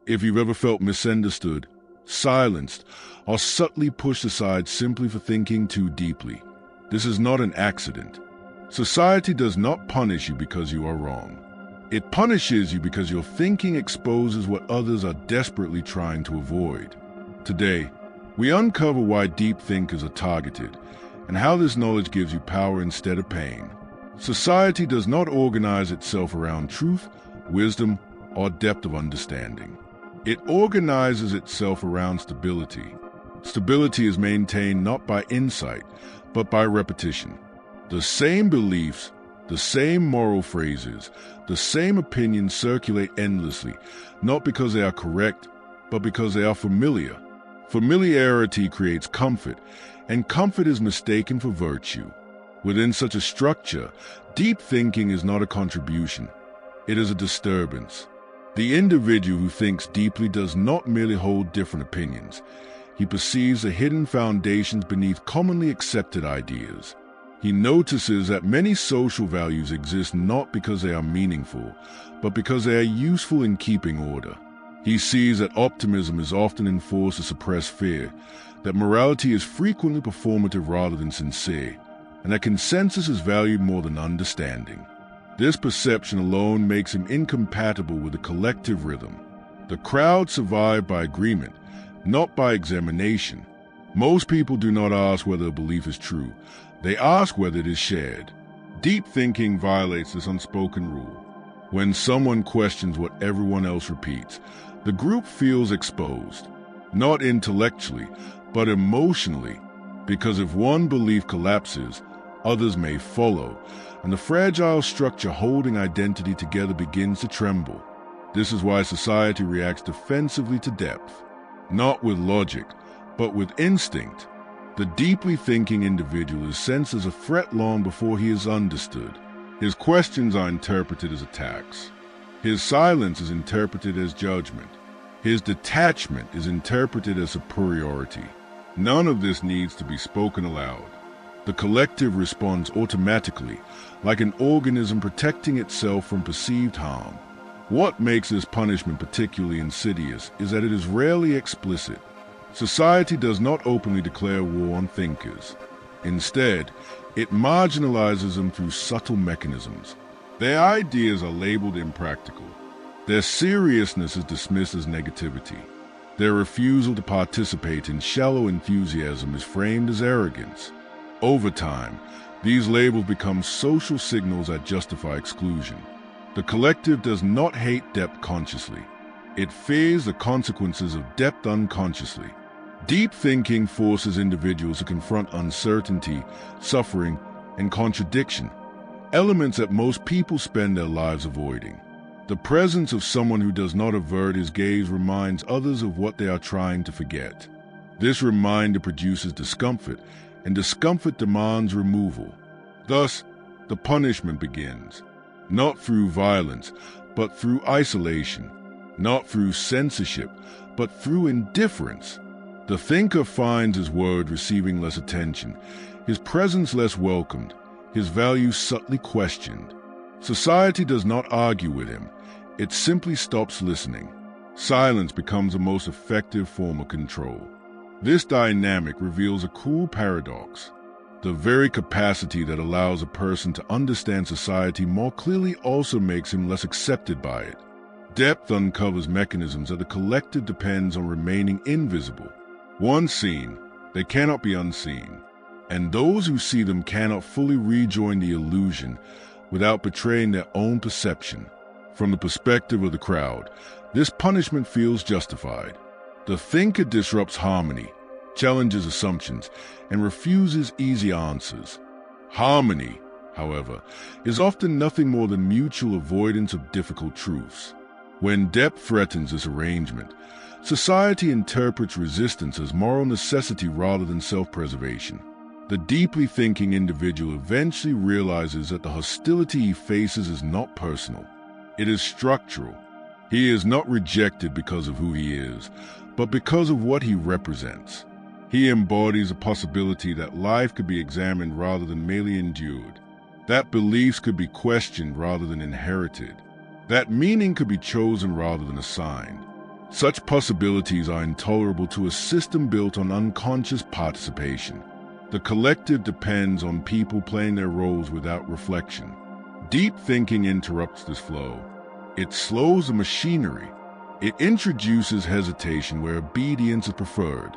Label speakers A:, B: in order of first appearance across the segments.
A: If you've ever felt misunderstood, silenced, or subtly pushed aside simply for thinking too deeply, this is not an accident. Society does not punish you because you are wrong. It punishes you because your thinking exposes what others are desperately trying to avoid. Today, we uncover why deep thinkers are targeted and how this knowledge gives you power instead of pain. Society does not organize itself around truth, wisdom, or depth of understanding. It organizes itself around stability. Stability is maintained not by insight, but by repetition. The same beliefs, the same moral phrases, the same opinions circulate endlessly, not because they are correct, but because they are familiar. Familiarity creates comfort, and comfort is mistaken for virtue. Within such a structure, deep thinking is not a contribution. It is a disturbance. The individual who thinks deeply does not merely hold different opinions. He perceives the hidden foundations beneath commonly accepted ideas. He notices that many social values exist not because they are meaningful, but because they are useful in keeping order. He sees that optimism is often enforced to suppress fear, that morality is frequently performative rather than sincere, and that consensus is valued more than understanding. This perception alone makes him incompatible with the collective rhythm. The crowd survived by agreement, not by examination. Most people do not ask whether a belief is true. They ask whether it is shared. Deep thinking violates this unspoken rule. When someone questions what everyone else repeats, the group feels exposed, not intellectually, but emotionally, because if one belief collapses, others may follow, and the fragile structure holding identity together begins to tremble. This is why society reacts defensively to depth, not with logic, but with instinct. The deeply thinking individual is sensed as a threat long before he is understood. His questions are interpreted as attacks. His silence is interpreted as judgment. His detachment is interpreted as superiority. None of this needs to be spoken aloud. The collective responds automatically, like an organism protecting itself from perceived harm. What makes this punishment particularly insidious is that it is rarely explicit. Society does not openly declare war on thinkers. Instead, it marginalizes them through subtle mechanisms. Their ideas are labeled impractical. Their seriousness is dismissed as negativity. Their refusal to participate in shallow enthusiasm is framed as arrogance. Over time, these labels become social signals that justify exclusion. The collective does not hate depth consciously. It fears the consequences of depth unconsciously. Deep thinking forces individuals to confront uncertainty, suffering, and contradiction, elements that most people spend their lives avoiding. The presence of someone who does not avert his gaze reminds others of what they are trying to forget. This reminder produces discomfort, and discomfort demands removal. Thus, the punishment begins, not through violence, but through isolation, not through censorship, but through indifference. The thinker finds his word receiving less attention, his presence less welcomed, his values subtly questioned. Society does not argue with him. It simply stops listening. Silence becomes the most effective form of control. This dynamic reveals a cruel paradox. The very capacity that allows a person to understand society more clearly also makes him less accepted by it. Depth uncovers mechanisms that the collective depends on remaining invisible. Once seen, they cannot be unseen, and those who see them cannot fully rejoin the illusion without betraying their own perception. From the perspective of the crowd, this punishment feels justified. The thinker disrupts harmony, challenges assumptions, and refuses easy answers. Harmony, however, is often nothing more than mutual avoidance of difficult truths. When depth threatens this arrangement, society interprets resistance as moral necessity rather than self-preservation. The deeply thinking individual eventually realizes that the hostility he faces is not personal. It is structural. He is not rejected because of who he is, but because of what he represents. He embodies a possibility that life could be examined rather than merely endured, that beliefs could be questioned rather than inherited, that meaning could be chosen rather than assigned. Such possibilities are intolerable to a system built on unconscious participation. The collective depends on people playing their roles without reflection. Deep thinking interrupts this flow. It slows the machinery. It introduces hesitation where obedience is preferred.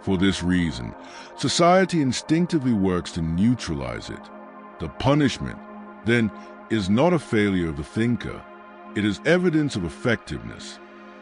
A: For this reason, society instinctively works to neutralize it. The punishment, then, is not a failure of the thinker. It is evidence of effectiveness.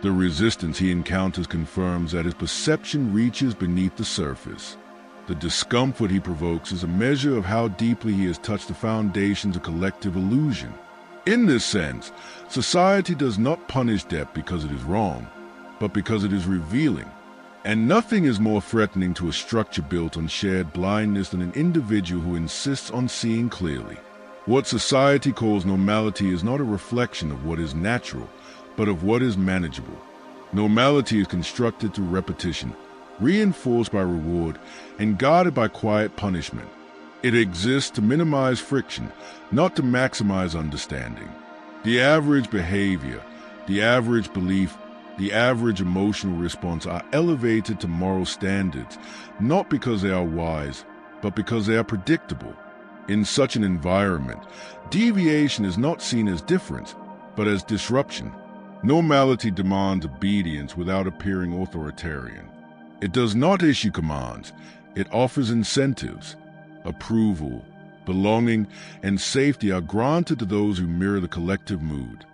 A: The resistance he encounters confirms that his perception reaches beneath the surface. The discomfort he provokes is a measure of how deeply he has touched the foundations of collective illusion. In this sense, society does not punish debt because it is wrong, but because it is revealing. And nothing is more threatening to a structure built on shared blindness than an individual who insists on seeing clearly. What society calls normality is not a reflection of what is natural, but of what is manageable. Normality is constructed through repetition, reinforced by reward, and guarded by quiet punishment. It exists to minimize friction, not to maximize understanding. The average behavior, the average belief, the average emotional response are elevated to moral standards, not because they are wise, but because they are predictable. In such an environment, deviation is not seen as difference, but as disruption. Normality demands obedience without appearing authoritarian. It does not issue commands. It offers incentives. Approval, belonging, and safety are granted to those who mirror the collective mood.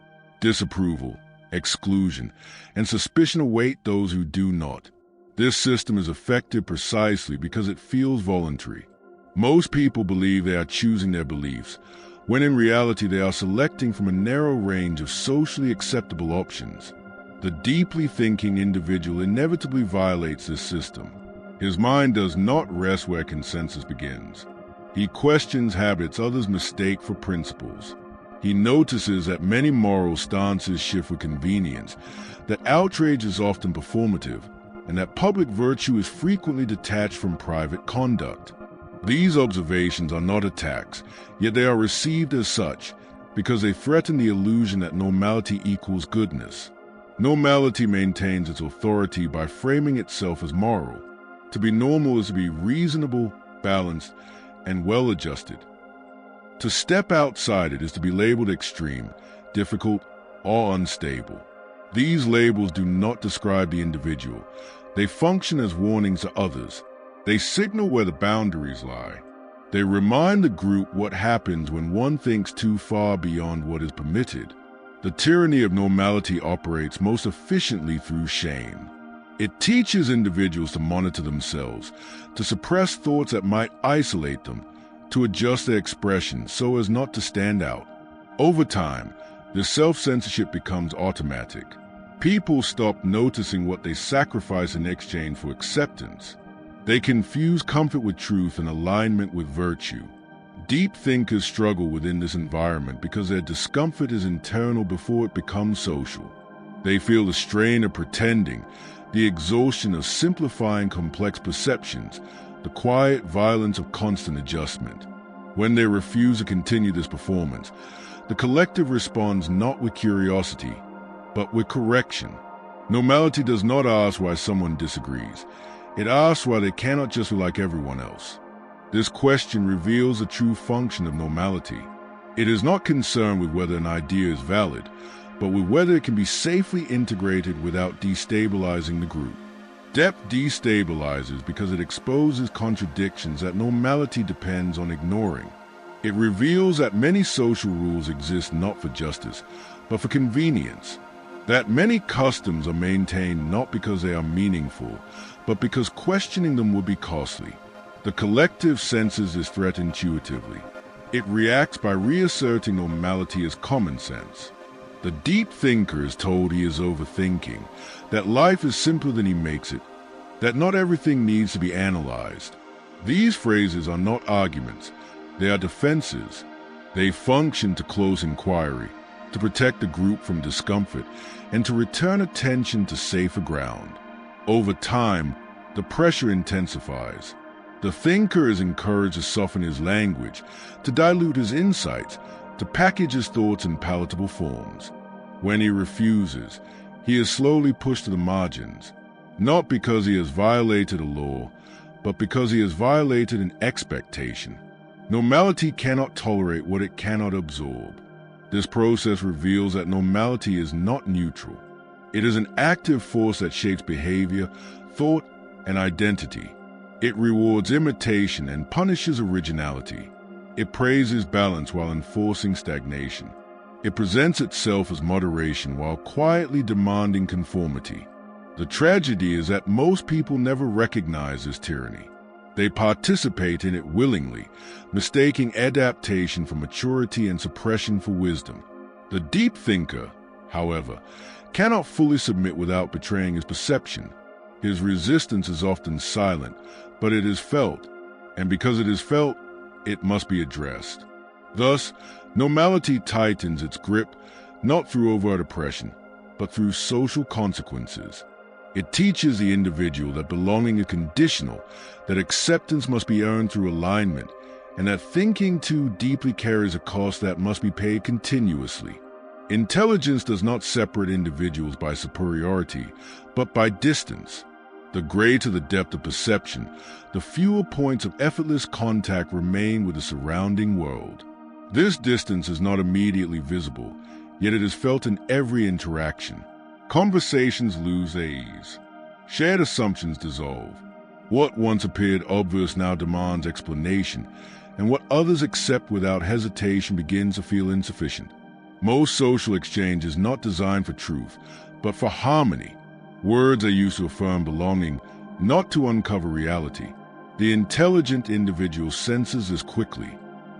A: Disapproval, exclusion, and suspicion await those who do not. This system is effective precisely because it feels voluntary. Most people believe they are choosing their beliefs, when in reality they are selecting from a narrow range of socially acceptable options. The deeply thinking individual inevitably violates this system. His mind does not rest where consensus begins. He questions habits others mistake for principles. He notices that many moral stances shift with convenience, that outrage is often performative, and that public virtue is frequently detached from private conduct. These observations are not attacks, yet they are received as such, because they threaten the illusion that normality equals goodness. Normality maintains its authority by framing itself as moral. To be normal is to be reasonable, balanced, and well-adjusted. To step outside it is to be labeled extreme, difficult, or unstable. These labels do not describe the individual. They function as warnings to others. They signal where the boundaries lie. They remind the group what happens when one thinks too far beyond what is permitted. The tyranny of normality operates most efficiently through shame. It teaches individuals to monitor themselves, to suppress thoughts that might isolate them, to adjust their expression so as not to stand out. Over time, this self-censorship becomes automatic. People stop noticing what they sacrifice in exchange for acceptance. They confuse comfort with truth and alignment with virtue. Deep thinkers struggle within this environment because their discomfort is internal before it becomes social. They feel the strain of pretending, the exhaustion of simplifying complex perceptions, the quiet violence of constant adjustment. When they refuse to continue this performance, the collective responds not with curiosity, but with correction. Normality does not ask why someone disagrees. It asks why they cannot just be like everyone else. This question reveals the true function of normality. It is not concerned with whether an idea is valid, but with whether it can be safely integrated without destabilizing the group. Depth destabilizes because it exposes contradictions that normality depends on ignoring. It reveals that many social rules exist not for justice, but for convenience. That many customs are maintained not because they are meaningful, but because questioning them would be costly. The collective senses this threat intuitively. It reacts by reasserting normality as common sense. The deep thinker is told he is overthinking, that life is simpler than he makes it, that not everything needs to be analyzed. These phrases are not arguments, they are defenses. They function to close inquiry, to protect the group from discomfort, and to return attention to safer ground. Over time, the pressure intensifies. The thinker is encouraged to soften his language, to dilute his insights, to package his thoughts in palatable forms. When he refuses, He is slowly pushed to the margins, not because he has violated a law, but because he has violated an expectation. Normality cannot tolerate what it cannot absorb. This process reveals that normality is not neutral. It is an active force that shapes behavior, thought, and identity. It rewards imitation and punishes originality. It praises balance while enforcing stagnation. It presents itself as moderation while quietly demanding conformity. The tragedy is that most people never recognize this tyranny. They participate in it willingly, mistaking adaptation for maturity and suppression for wisdom. The deep thinker, however, cannot fully submit without betraying his perception. His resistance is often silent, but it is felt, and because it is felt, it must be addressed. Thus, normality tightens its grip, not through overt oppression, but through social consequences. It teaches the individual that belonging is conditional, that acceptance must be earned through alignment, and that thinking too deeply carries a cost that must be paid continuously. Intelligence does not separate individuals by superiority, but by distance. The greater the depth of perception, the fewer points of effortless contact remain with the surrounding world. This distance is not immediately visible, yet it is felt in every interaction. Conversations lose their ease. Shared assumptions dissolve. What once appeared obvious now demands explanation, and what others accept without hesitation begins to feel insufficient. Most social exchange is not designed for truth, but for harmony. Words are used to affirm belonging, not to uncover reality. The intelligent individual senses this quickly.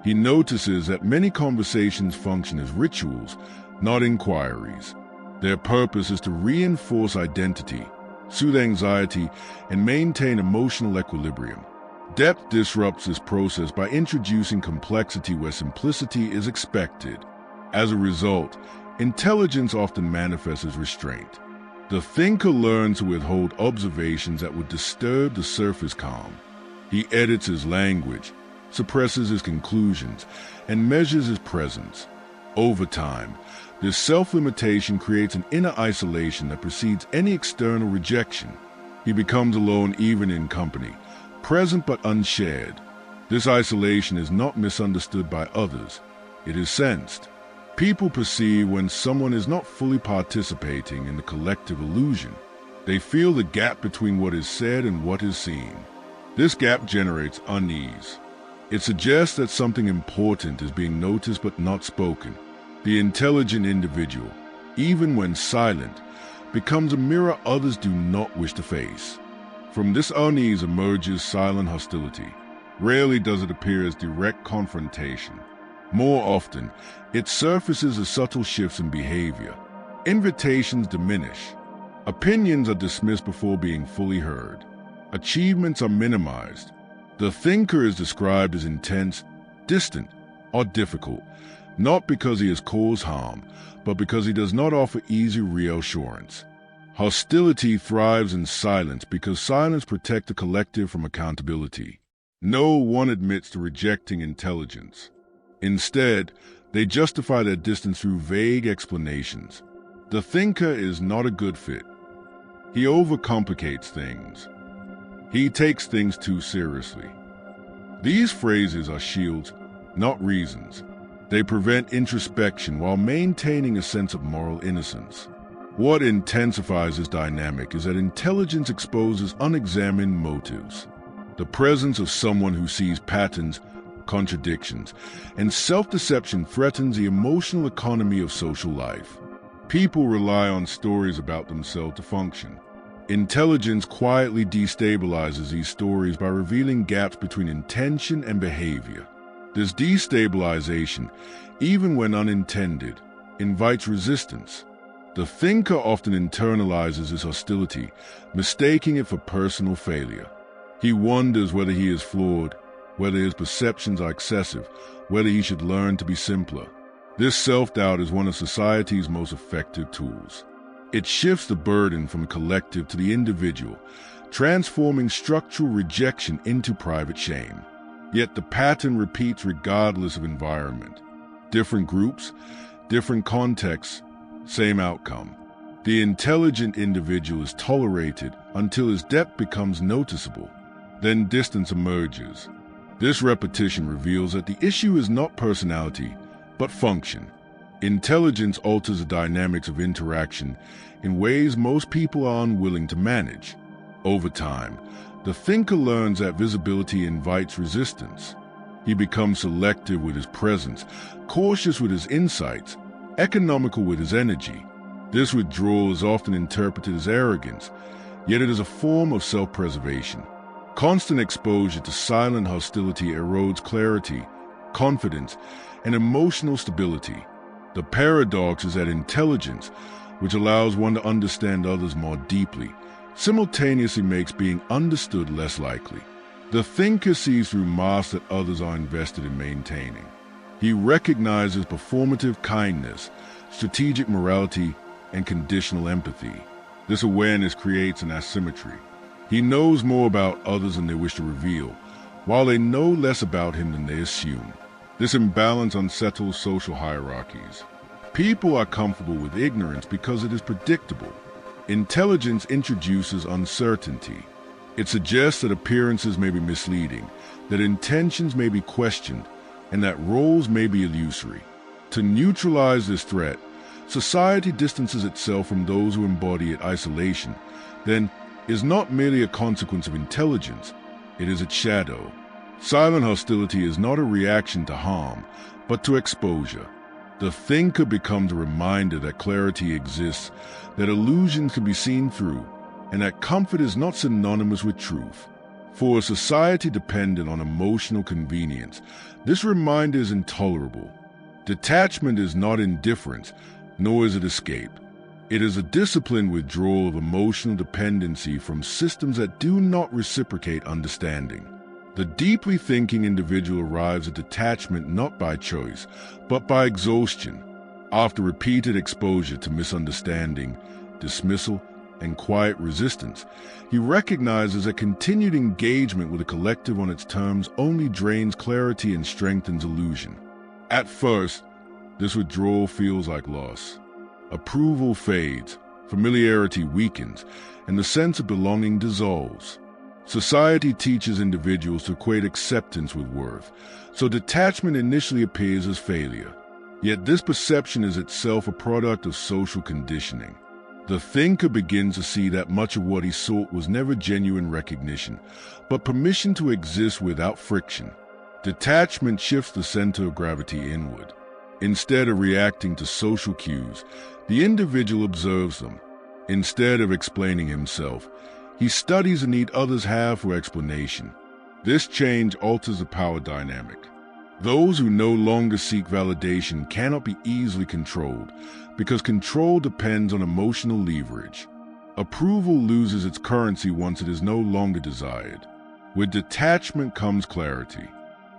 A: He notices that many conversations function as rituals, not inquiries. Their purpose is to reinforce identity, soothe anxiety, and maintain emotional equilibrium. Depth disrupts this process by introducing complexity where simplicity is expected. As a result, intelligence often manifests as restraint. The thinker learns to withhold observations that would disturb the surface calm. He edits his language, suppresses his conclusions, and measures his presence. Over time, this self-limitation creates an inner isolation that precedes any external rejection. He becomes alone even in company, present but unshared. This isolation is not misunderstood by others. It is sensed. People perceive when someone is not fully participating in the collective illusion. They feel the gap between what is said and what is seen. This gap generates unease. It suggests that something important is being noticed but not spoken. The intelligent individual, even when silent, becomes a mirror others do not wish to face. From this unease emerges silent hostility. Rarely does it appear as direct confrontation. More often, it surfaces as subtle shifts in behavior. Invitations diminish. Opinions are dismissed before being fully heard. Achievements are minimized. The thinker is described as intense, distant, or difficult, not because he has caused harm, but because he does not offer easy reassurance. Hostility thrives in silence because silence protects the collective from accountability. No one admits to rejecting intelligence. Instead, they justify their distance through vague explanations. The thinker is not a good fit. He overcomplicates things. He takes things too seriously. These phrases are shields, not reasons. They prevent introspection while maintaining a sense of moral innocence. What intensifies this dynamic is that intelligence exposes unexamined motives. The presence of someone who sees patterns, contradictions, and self-deception threatens the emotional economy of social life. People rely on stories about themselves to function. Intelligence quietly destabilizes these stories by revealing gaps between intention and behavior. This destabilization, even when unintended, invites resistance. The thinker often internalizes this hostility, mistaking it for personal failure. He wonders whether he is flawed, whether his perceptions are excessive, whether he should learn to be simpler. This self-doubt is one of society's most effective tools. It shifts the burden from the collective to the individual, transforming structural rejection into private shame. Yet the pattern repeats regardless of environment. Different groups, different contexts, same outcome. The intelligent individual is tolerated until his depth becomes noticeable. Then distance emerges. This repetition reveals that the issue is not personality, but function. Intelligence alters the dynamics of interaction in ways most people are unwilling to manage. Over time, the thinker learns that visibility invites resistance. He becomes selective with his presence, cautious with his insights, economical with his energy. This withdrawal is often interpreted as arrogance, yet it is a form of self-preservation. Constant exposure to silent hostility erodes clarity, confidence, and emotional stability. The paradox is that intelligence, which allows one to understand others more deeply, simultaneously makes being understood less likely. The thinker sees through masks that others are invested in maintaining. He recognizes performative kindness, strategic morality, and conditional empathy. This awareness creates an asymmetry. He knows more about others than they wish to reveal, while they know less about him than they assume. This imbalance unsettles social hierarchies. People are comfortable with ignorance because it is predictable. Intelligence introduces uncertainty. It suggests that appearances may be misleading, that intentions may be questioned, and that roles may be illusory. To neutralize this threat, society distances itself from those who embody its isolation, then is not merely a consequence of intelligence, it is its shadow. Silent hostility is not a reaction to harm, but to exposure. The thinker becomes a reminder that clarity exists, that illusions can be seen through, and that comfort is not synonymous with truth. For a society dependent on emotional convenience, this reminder is intolerable. Detachment is not indifference, nor is it escape. It is a disciplined withdrawal of emotional dependency from systems that do not reciprocate understanding. The deeply thinking individual arrives at detachment not by choice, but by exhaustion. After repeated exposure to misunderstanding, dismissal, and quiet resistance, he recognizes that continued engagement with a collective on its terms only drains clarity and strengthens illusion. At first, this withdrawal feels like loss. Approval fades, familiarity weakens, and the sense of belonging dissolves. Society teaches individuals to equate acceptance with worth, so detachment initially appears as failure. Yet this perception is itself a product of social conditioning. The thinker begins to see that much of what he sought was never genuine recognition, but permission to exist without friction. Detachment shifts the center of gravity inward. Instead of reacting to social cues, the individual observes them. Instead of explaining himself, he studies the need others have for explanation. This change alters the power dynamic. Those who no longer seek validation cannot be easily controlled, because control depends on emotional leverage. Approval loses its currency once it is no longer desired. With detachment comes clarity.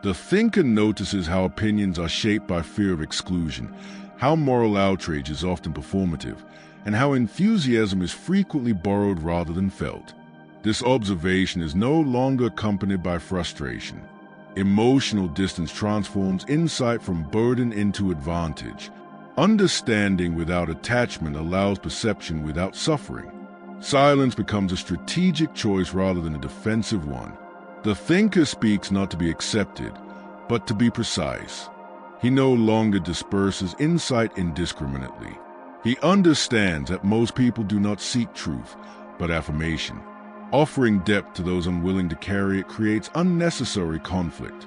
A: The thinker notices how opinions are shaped by fear of exclusion, how moral outrage is often performative, and how enthusiasm is frequently borrowed rather than felt. This observation is no longer accompanied by frustration. Emotional distance transforms insight from burden into advantage. Understanding without attachment allows perception without suffering. Silence becomes a strategic choice rather than a defensive one. The thinker speaks not to be accepted, but to be precise. He no longer disperses insight indiscriminately. He understands that most people do not seek truth, but affirmation. Offering depth to those unwilling to carry it creates unnecessary conflict.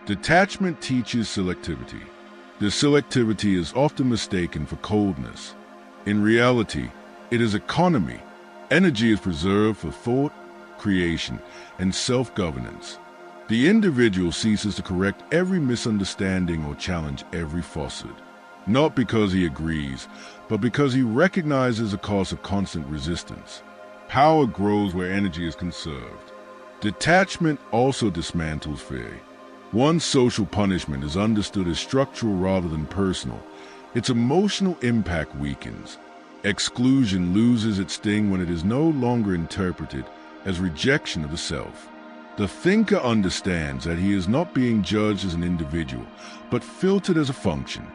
A: Detachment teaches selectivity. This selectivity is often mistaken for coldness. In reality, it is economy. Energy is preserved for thought, creation, and self-governance. The individual ceases to correct every misunderstanding or challenge every falsehood, not because he agrees, but because he recognizes the cost of constant resistance. Power grows where energy is conserved. Detachment also dismantles fear. Once social punishment is understood as structural rather than personal, its emotional impact weakens. Exclusion loses its sting when it is no longer interpreted as rejection of the self. The thinker understands that he is not being judged as an individual, but filtered as a function.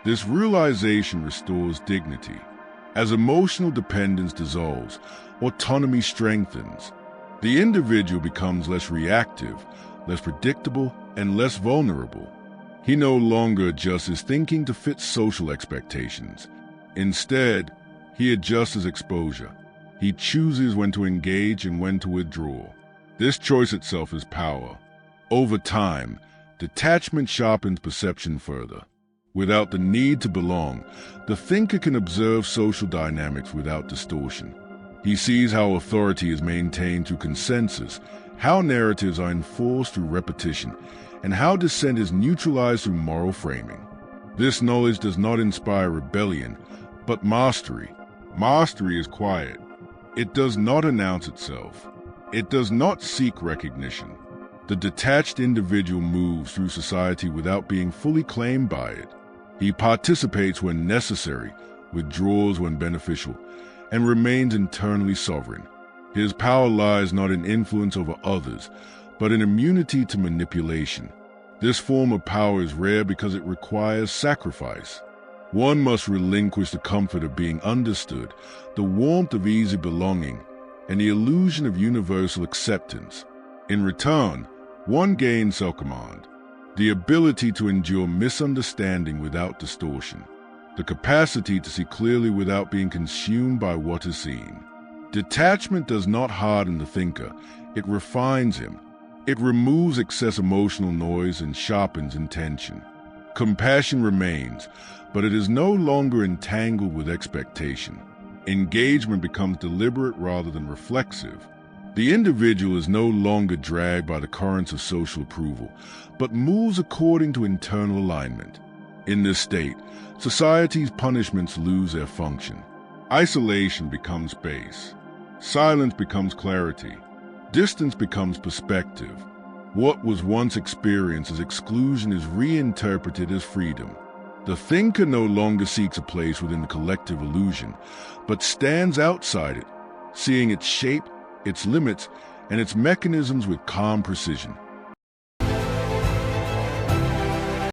A: This realization restores dignity. As emotional dependence dissolves, autonomy strengthens. The individual becomes less reactive, less predictable, and less vulnerable. He no longer adjusts his thinking to fit social expectations. Instead, he adjusts his exposure. He chooses when to engage and when to withdraw. This choice itself is power. Over time, detachment sharpens perception further. Without the need to belong, the thinker can observe social dynamics without distortion. He sees how authority is maintained through consensus, how narratives are enforced through repetition, and how dissent is neutralized through moral framing. This knowledge does not inspire rebellion, but mastery. Mastery is quiet. It does not announce itself. It does not seek recognition. The detached individual moves through society without being fully claimed by it. He participates when necessary, withdraws when beneficial, and remains internally sovereign. His power lies not in influence over others, but in immunity to manipulation. This form of power is rare because it requires sacrifice. One must relinquish the comfort of being understood, the warmth of easy belonging, and the illusion of universal acceptance. In return, one gains self-command, the ability to endure misunderstanding without distortion, the capacity to see clearly without being consumed by what is seen. Detachment does not harden the thinker, it refines him. It removes excess emotional noise and sharpens intention. Compassion remains, but it is no longer entangled with expectation. Engagement becomes deliberate rather than reflexive. The individual is no longer dragged by the currents of social approval, but moves according to internal alignment. In this state, society's punishments lose their function. Isolation becomes space. Silence becomes clarity. Distance becomes perspective. What was once experienced as exclusion is reinterpreted as freedom. The thinker no longer seeks a place within the collective illusion, but stands outside it, seeing its shape, its limits, and its mechanisms with calm precision.